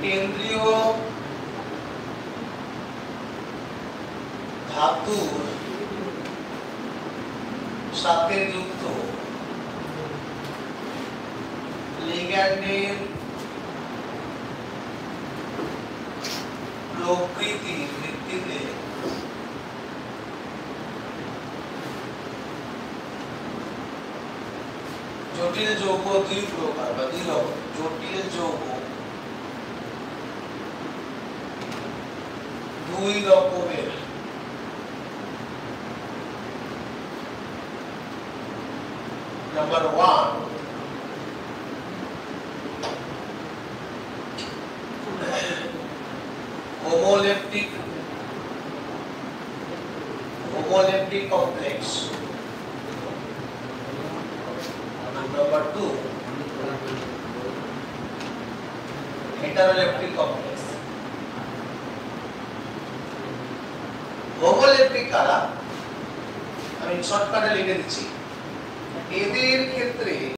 কেন্দ্রীয় ধাতুর সাথে যুক্ত লিগ্যান্ডের প্রকৃতির ভিত্তিতে জটিল যৌগ দুই প্রকার বা দুই রকম। জটিল যৌগ দুই রকমের। Number 1, homoleptic complex. Number 2, heteroleptic complex. homoleptic কারা আমি শর্টকাটে লিখে দিচ্ছি। এদের ক্ষেত্রে